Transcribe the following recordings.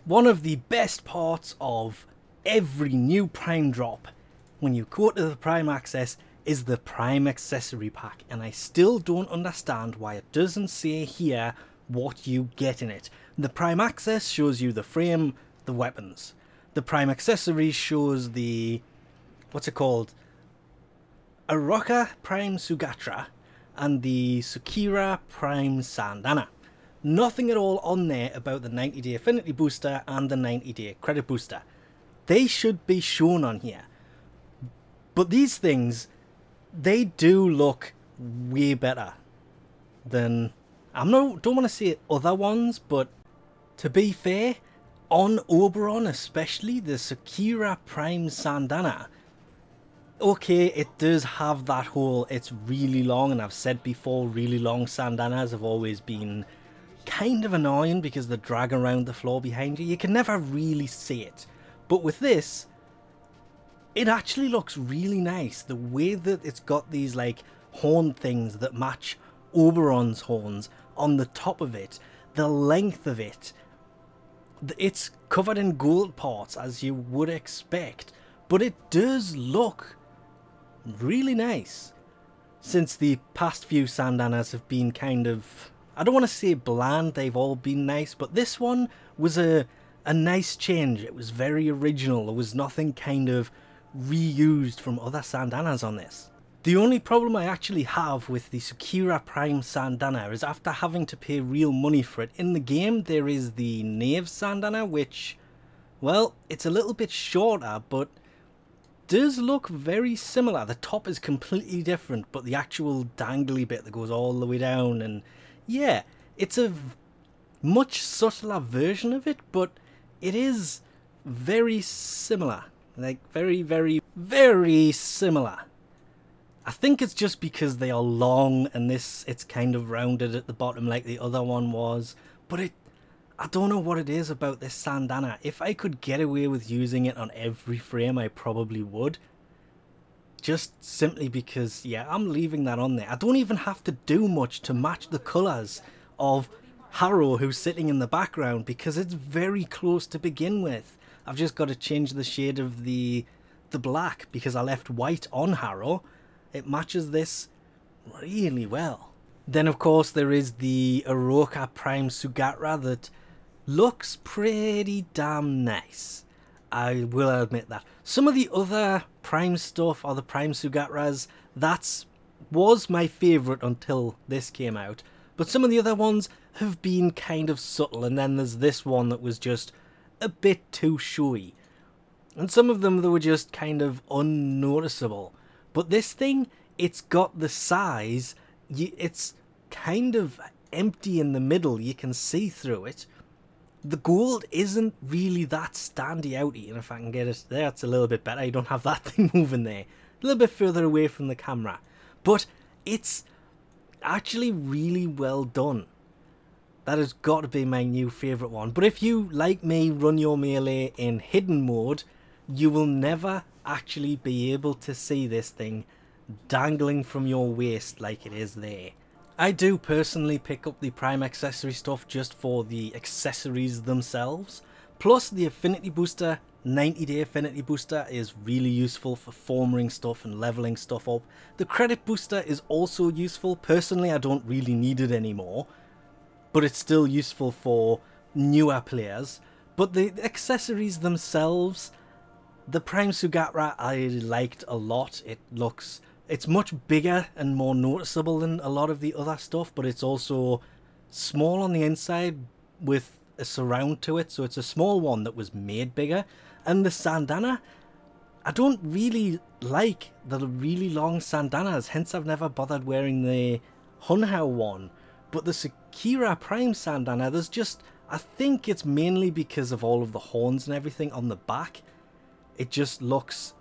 One of the best parts of every new Prime drop when you go to the Prime Access is the Prime Accessory Pack, and I still don't understand why it doesn't say here what you get in it. The Prime Access shows you the frame, the weapons. The Prime Accessories shows the, what's it called? Aroka Prime Sugatra and the Sukira Prime Syandana. Nothing at all on there about the 90-day affinity booster and the 90-day credit booster. They should be shown on here. But these things, they do look way better than, don't want to say other ones, but to be fair, on Oberon especially, the Sukira Prime Syandana, okay, it does have that whole, it's really long, and I've said before, really long Syandanas have always been kind of annoying because they drag around the floor behind you. You can never really see it. But with this, it actually looks really nice. The way that it's got these like horn things that match Oberon's horns on the top of it, the length of it, it's covered in gold parts as you would expect, but it does look really nice. Since the past few Syandanas have been kind of, I don't want to say bland, they've all been nice, but this one was a nice change. It was very original. There was nothing kind of reused from other Syandanas on this. The only problem I actually have with the Sukira Prime Syandana is after having to pay real money for it, in the game there is the Knave Syandana, which, well, it's a little bit shorter, but does look very similar. The top is completely different, but the actual dangly bit that goes all the way down, and yeah, it's a much subtler version of it, but it is very similar. Like, very, very, very similar. I think it's just because they are long and it's kind of rounded at the bottom like the other one was. But I don't know what it is about this Syandana. If I could get away with using it on every frame, I probably would. Just simply because, yeah, I'm leaving that on there. I don't even have to do much to match the colours of Harrow, who's sitting in the background, because it's very close to begin with. I've just got to change the shade of the black because I left white on Harrow. It matches this really well. Then of course there is the Aroka Prime Sugatra that looks pretty damn nice. I will admit that. Some of the other Prime stuff, or the Prime Sugatras, was my favourite until this came out. But some of the other ones have been kind of subtle, and then there's this one that was just a bit too showy. And some of them, they were just kind of unnoticeable. But this thing, it's got the size, it's kind of empty in the middle, you can see through it. The gold isn't really that standy outy, and if I can get it there, it's a little bit better. I don't have that thing moving there. A little bit further away from the camera. But it's actually really well done. That has got to be my new favourite one. But if you, like me, run your melee in hidden mode, you will never actually be able to see this thing dangling from your waist like it is there. I do personally pick up the Prime accessory stuff just for the accessories themselves. Plus the affinity booster, 90-day affinity booster, is really useful for forming stuff and leveling stuff up. The credit booster is also useful. Personally, I don't really need it anymore, but it's still useful for newer players. But the accessories themselves, the Prime Sugatra I liked a lot. It's much bigger and more noticeable than a lot of the other stuff, but it's also small on the inside with a surround to it, so it's a small one that was made bigger. And the Syandana, I don't really like the really long Syandanas, hence I've never bothered wearing the Hunhao one. But the Sukira Prime Syandana, there's just, I think it's mainly because of all of the horns and everything on the back. It just looks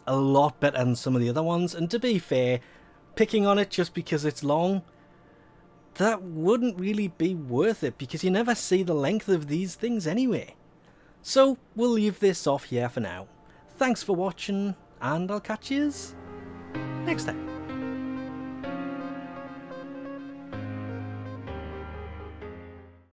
a lot better than some of the other ones, and to be fair, picking on it just because it's long, that wouldn't really be worth it because you never see the length of these things anyway. So we'll leave this off here for now. Thanks for watching, and I'll catch yous next time.